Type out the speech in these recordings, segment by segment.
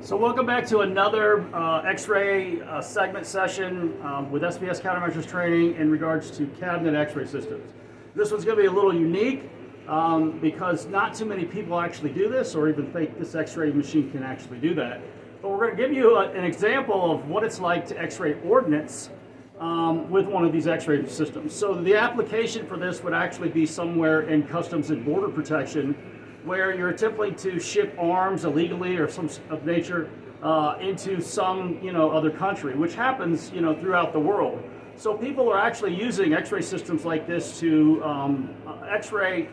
So welcome back to another X-ray segment session with SBS Countermeasures Training in regards to cabinet X-ray systems. This one's going to be a little unique because not too many people actually do this or even think this X-ray machine can actually do that. But we're going to give you an example of what it's like to X-ray ordnance with one of these X-ray systems. So the application for this would actually be somewhere in Customs and Border Protection, where you're attempting to ship arms illegally or some of nature into some other country, which happens throughout the world. So people are actually using X-ray systems like this to X-ray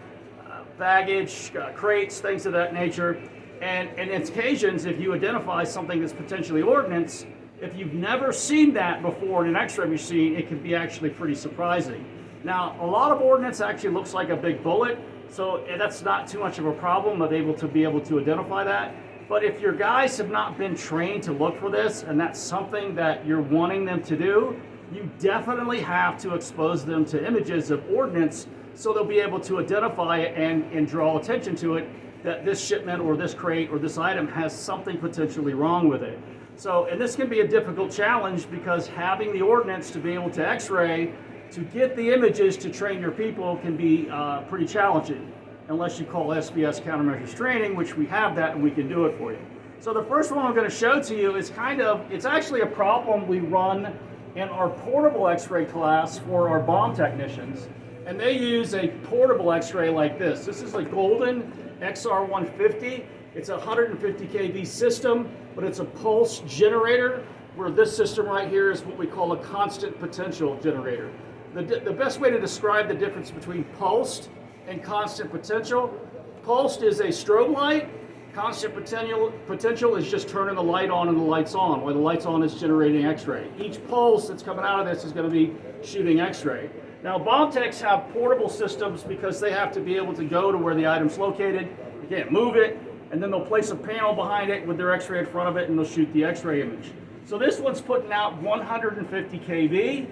baggage, crates, things of that nature. And in occasions, if you identify something that's potentially ordnance, if you've never seen that before in an X-ray machine, it can be actually pretty surprising. Now, a lot of ordnance actually looks like a big bullet, so that's not too much of a problem of able to identify that. But if your guys have not been trained to look for this, and that's something that you're wanting them to do, you definitely have to expose them to images of ordnance so they'll be able to identify it and draw attention to it, that this shipment or this crate or this item has something potentially wrong with it. So, and this can be a difficult challenge because having the ordnance to be able to X-ray, to get the images to train your people can be pretty challenging, unless you call SBS Countermeasures Training, which we have that and we can do it for you. So the first one I'm going to show to you is it's actually a problem we run in our portable X-ray class for our bomb technicians. And they use a portable X-ray like this. This is a Golden XR150. It's a 150 kV system, but it's a pulse generator, where this system right here is what we call a constant potential generator. The best way to describe the difference between pulsed and constant potential: pulsed is a strobe light, constant potential is just turning the light on and the light's on, while the light's on is generating X-ray. Each pulse that's coming out of this is going to be shooting X-ray. Now, bomb techs have portable systems because they have to be able to go to where the item's located. You can't move it, and then they'll place a panel behind it with their X-ray in front of it, and they'll shoot the X-ray image. So this one's putting out 150 kV.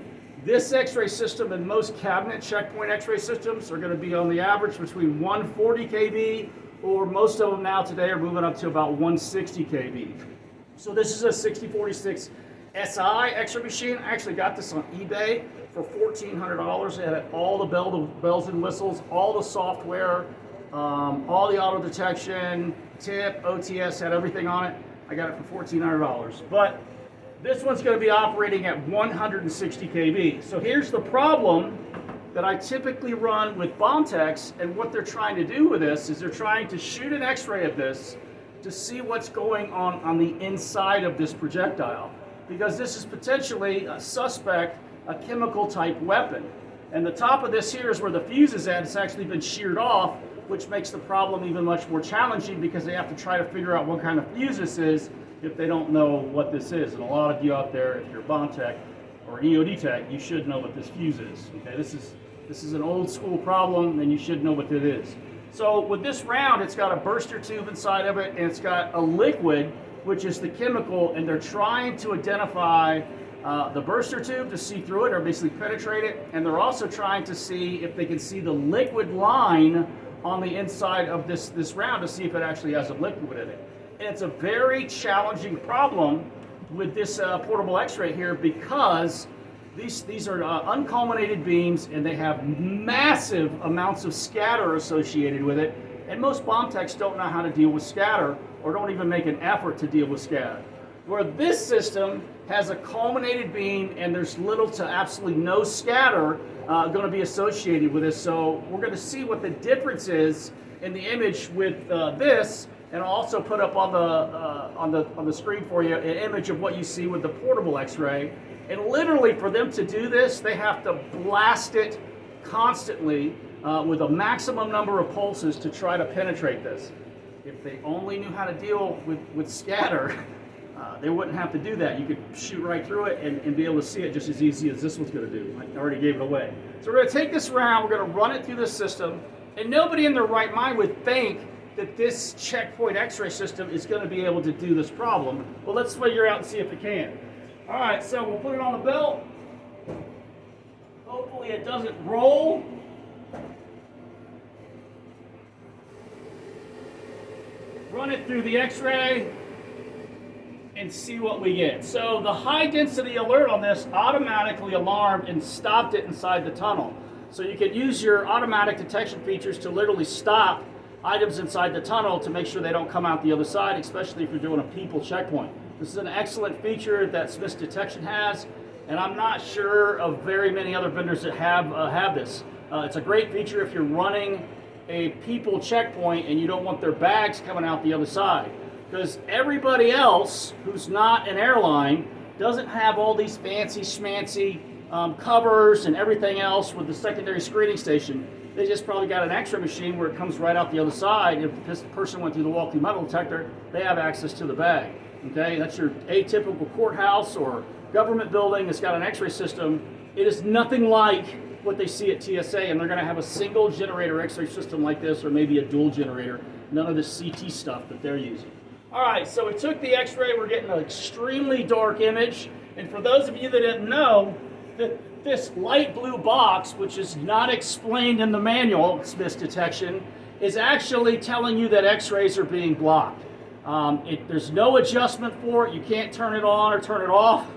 This X-ray system and most cabinet checkpoint X-ray systems are going to be on the average between 140 kV, or most of them now today are moving up to about 160 kV. So this is a 6046 SI X-ray machine. I actually got this on eBay for $1,400. It had all the bells and whistles, all the software, all the auto detection, tip, OTS, had everything on it. I got it for $1,400. But this one's going to be operating at 160 kV. So here's the problem that I typically run with bomb techs, and what they're trying to do with this is they're trying to shoot an X-ray of this to see what's going on the inside of this projectile, because this is potentially a suspect, a chemical type weapon. And the top of this here is where the fuse is at. It's actually been sheared off, which makes the problem even much more challenging because they have to try to figure out what kind of fuse this is if they don't know what this is. And a lot of you out there, if you're a bomb tech or an EOD tech, you should know what this fuse is. Okay, this is an old school problem, and you should know what it is. So with this round, it's got a burster tube inside of it, and it's got a liquid, which is the chemical, and they're trying to identify the burster tube to see through it or basically penetrate it, and they're also trying to see if they can see the liquid line on the inside of this round to see if it actually has a liquid in it. And it's a very challenging problem with this portable X-ray here, because these are unculminated beams, and they have massive amounts of scatter associated with it, and most bomb techs don't know how to deal with scatter or don't even make an effort to deal with scatter. Where this system has a culminated beam and there's little to absolutely no scatter going to be associated with this. So we're going to see what the difference is in the image with this, and I'll also put up on the screen for you an image of what you see with the portable X-ray. And literally, for them to do this, they have to blast it constantly with a maximum number of pulses to try to penetrate this. If they only knew how to deal with scatter, they wouldn't have to do that. You could shoot right through it and be able to see it just as easy as this one's going to do. I already gave it away. So we're going to take this round, we're going to run it through this system, and nobody in their right mind would think that this checkpoint X-ray system is going to be able to do this problem. Well, let's figure out and see if it can. All right, so we'll put it on the belt. Hopefully it doesn't roll. Run it through the X-ray. and see what we get. So the high density alert on this automatically alarmed and stopped it inside the tunnel. So you can use your automatic detection features to literally stop items inside the tunnel to make sure they don't come out the other side, especially if you're doing a people checkpoint. This is an excellent feature that Smith's Detection has, and I'm not sure of very many other vendors that have this. It's a great feature if you're running a people checkpoint and you don't want their bags coming out the other side. Because everybody else who's not an airline doesn't have all these fancy schmancy covers and everything else with the secondary screening station. They just probably got an X-ray machine where it comes right out the other side. If this person went through the walk-through metal detector, they have access to the bag. Okay, that's your atypical courthouse or government building that's got an X-ray system. It is nothing like what they see at TSA, and they're going to have a single generator X-ray system like this, or maybe a dual generator. None of this CT stuff that they're using. All right, so we took the X-ray. We're getting an extremely dark image, and for those of you that didn't know, this light blue box, which is not explained in the manual, Smith's Detection, is actually telling you that X-rays are being blocked. There's no adjustment for it. You can't turn it on or turn it off.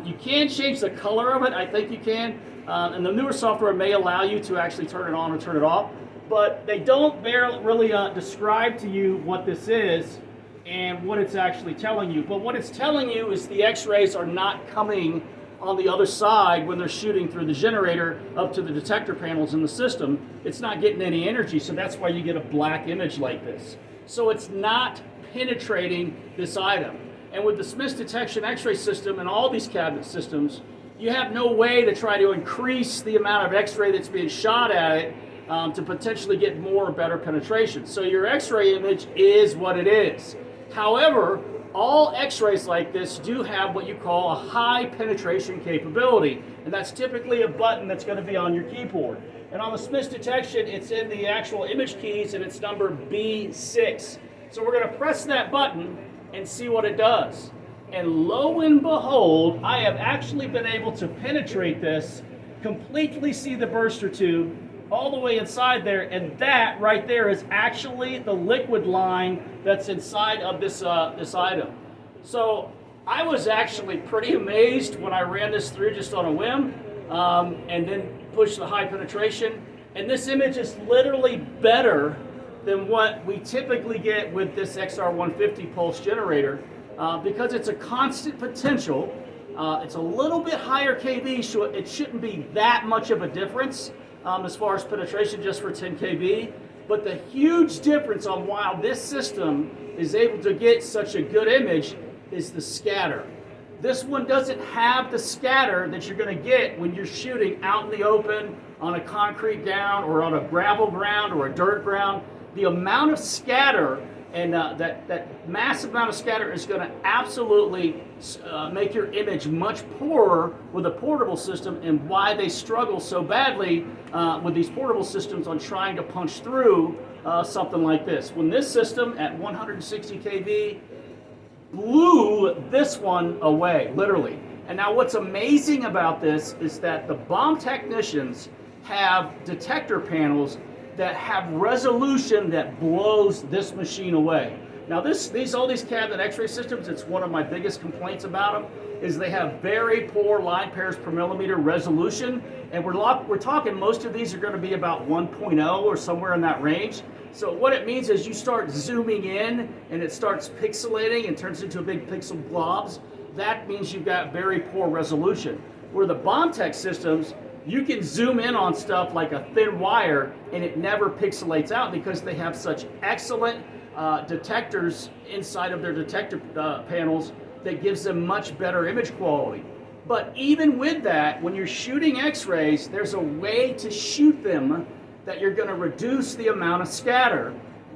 You can change the color of it. I think you can. And the newer software may allow you to actually turn it on or turn it off. But they don't really describe to you what this is and what it's actually telling you. But what it's telling you is the X-rays are not coming on the other side when they're shooting through the generator up to the detector panels in the system. It's not getting any energy, so that's why you get a black image like this. So it's not penetrating this item. And with the Smith's Detection X-ray system and all these cabinet systems, you have no way to try to increase the amount of X-ray that's being shot at it to potentially get more or better penetration. So your X-ray image is what it is. However, all X-rays like this do have what you call a high penetration capability, and that's typically a button that's going to be on your keyboard. And on the Smith's Detection, it's in the actual image keys, and it's number B6. So we're going to press that button and see what it does. And lo and behold, I have actually been able to penetrate this, completely see the burster tube all the way inside there, and that right there is actually the liquid line that's inside of this item. So I was actually pretty amazed when I ran this through just on a whim, and then pushed the high penetration. And this image is literally better than what we typically get with this XR150 pulse generator, because it's a constant potential. It's a little bit higher kV, so it shouldn't be that much of a difference as far as penetration just for 10 kV. But the huge difference on why this system is able to get such a good image is the scatter. This one doesn't have the scatter that you're going to get when you're shooting out in the open on a concrete ground or on a gravel ground or a dirt ground. The amount of scatter and that massive amount of scatter is going to absolutely make your image much poorer with a portable system, and why they struggle so badly with these portable systems on trying to punch through something like this. When this system at 160 kV blew this one away, literally. And now what's amazing about this is that the bomb technicians have detector panels that have resolution that blows this machine away. Now all these cabinet X-ray systems, it's one of my biggest complaints about them, is they have very poor line pairs per millimeter resolution, and we're talking most of these are going to be about 1.0 or somewhere in that range. So what it means is you start zooming in and it starts pixelating and turns into a big pixel blobs. That means you've got very poor resolution. Where the bomb tech systems, you can zoom in on stuff like a thin wire and it never pixelates out because they have such excellent detectors inside of their detector panels that gives them much better image quality. But even with that, when you're shooting X-rays, there's a way to shoot them that you're going to reduce the amount of scatter.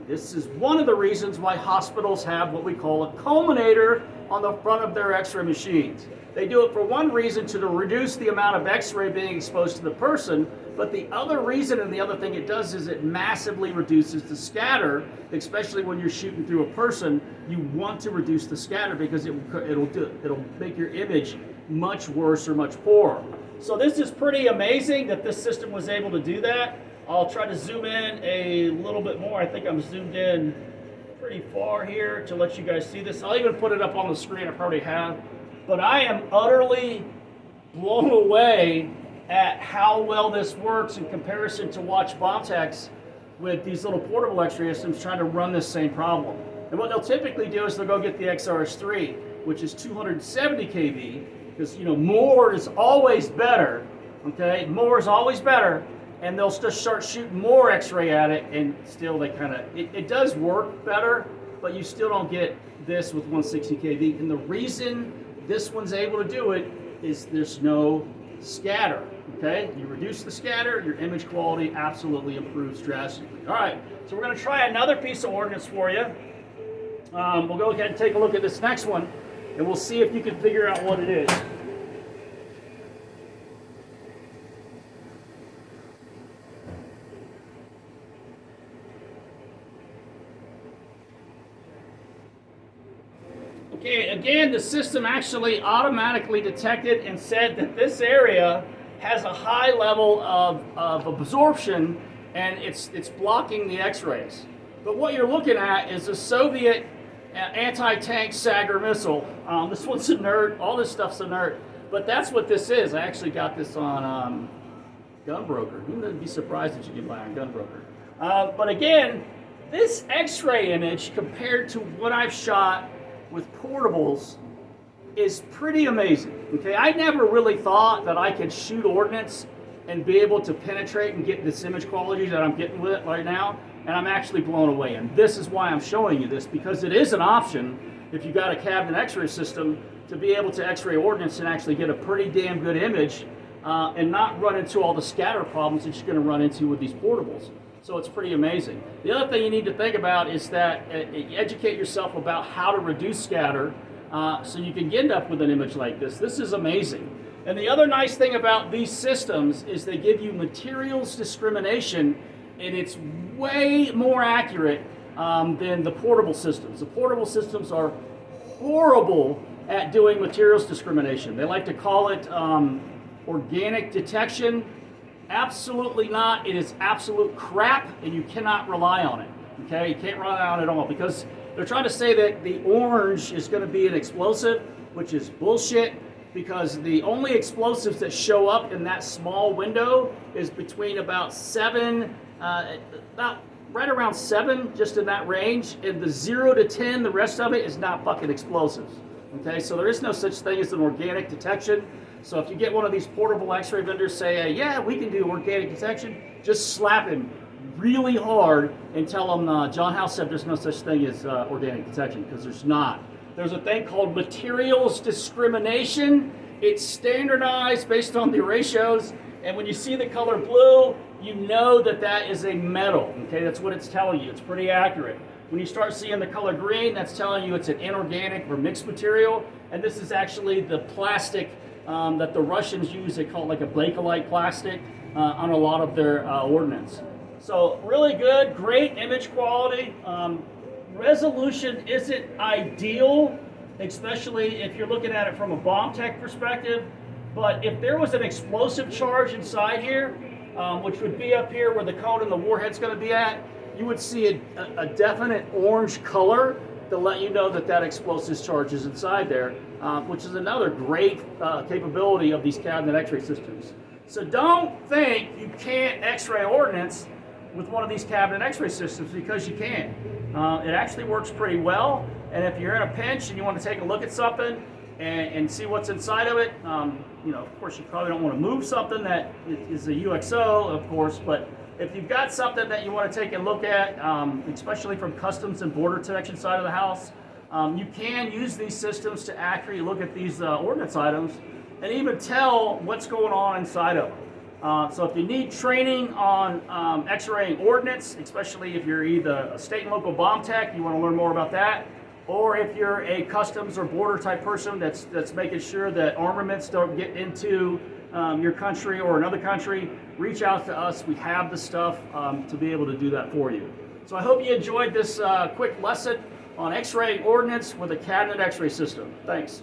This is one of the reasons why hospitals have what we call a culminator on the front of their X-ray machines. They do it for one reason, to reduce the amount of X-ray being exposed to the person, but the other reason and the other thing it does is it massively reduces the scatter, especially when you're shooting through a person. You want to reduce the scatter because it'll make your image much worse or much poorer. So this is pretty amazing that this system was able to do that. I'll try to zoom in a little bit more. I think I'm zoomed in pretty far here to let you guys see this. I'll even put it up on the screen. I probably have. But I am utterly blown away at how well this works in comparison to watch bomb techs with these little portable X-ray systems trying to run this same problem. And what they'll typically do is they'll go get the XRS3, which is 270 kV, because more is always better. Okay, more is always better, and they'll just start shooting more X-ray at it, and still they it does work better, but you still don't get this with 160 kV. And the reason this one's able to do it is there's no scatter. Okay, you reduce the scatter, your image quality absolutely improves drastically. All right, so we're going to try another piece of ordnance for you. We'll go ahead and take a look at this next one, and we'll see if you can figure out what it is. Okay, again, the system actually automatically detected and said that this area has a high level of absorption, and it's blocking the X-rays. But what you're looking at is a Soviet anti-tank Sagar missile. This one's inert. All this stuff's inert. But that's what this is. I actually got this on Gunbroker. You wouldn't be surprised that you can buy on Gunbroker. But again, this X-ray image compared to what I've shot with portables is pretty amazing. Okay, I never really thought that I could shoot ordnance and be able to penetrate and get this image quality that I'm getting with it right now, and I'm actually blown away. And this is why I'm showing you this, because it is an option if you got a cabinet X-ray system to be able to X-ray ordnance and actually get a pretty damn good image and not run into all the scatter problems that you're going to run into with these portables. So it's pretty amazing. The other thing you need to think about is that educate yourself about how to reduce scatter so you can end up with an image like this. This is amazing. And the other nice thing about these systems is they give you materials discrimination, and it's way more accurate than the portable systems. The portable systems are horrible at doing materials discrimination. They like to call it organic detection. Absolutely not. It is absolute crap, and you cannot rely on it. Okay, you can't rely on it at all, because they're trying to say that the orange is going to be an explosive, which is bullshit, because the only explosives that show up in that small window is between about right around 7, just in that range, and the 0 to 10, the rest of it is not fucking explosives. Okay, so there is no such thing as an organic detection. So if you get one of these portable X-ray vendors say, yeah, we can do organic detection, just slap him really hard and tell him John House said there's no such thing as organic detection, because there's not. There's a thing called materials discrimination. It's standardized based on the ratios, and when you see the color blue, you know that that is a metal. Okay, that's what it's telling you. It's pretty accurate. When you start seeing the color green, that's telling you it's an inorganic or mixed material, and this is actually the plastic that the Russians use. They call it like a Bakelite plastic on a lot of their ordnance. So really good, great image quality. Resolution isn't ideal, especially if you're looking at it from a bomb tech perspective, but if there was an explosive charge inside here, which would be up here where the cone and the warhead's going to be at, you would see a definite orange color to let you know that that explosive charge is inside there, which is another great capability of these cabinet X-ray systems. So don't think you can't X-ray ordnance with one of these cabinet X-ray systems, because you can. It actually works pretty well, and if you're in a pinch and you want to take a look at something and see what's inside of it, of course you probably don't want to move something that is a UXO, of course, but if you've got something that you want to take a look at, especially from customs and border protection side of the house, you can use these systems to accurately look at these ordnance items and even tell what's going on inside of them. So if you need training on X-raying ordnance, especially if you're either a state and local bomb tech, you want to learn more about that, or if you're a customs or border type person that's making sure that armaments don't get into your country or another country, reach out to us. We have the stuff to be able to do that for you. So I hope you enjoyed this quick lesson on X-ray ordnance with a cabinet X-ray system. Thanks.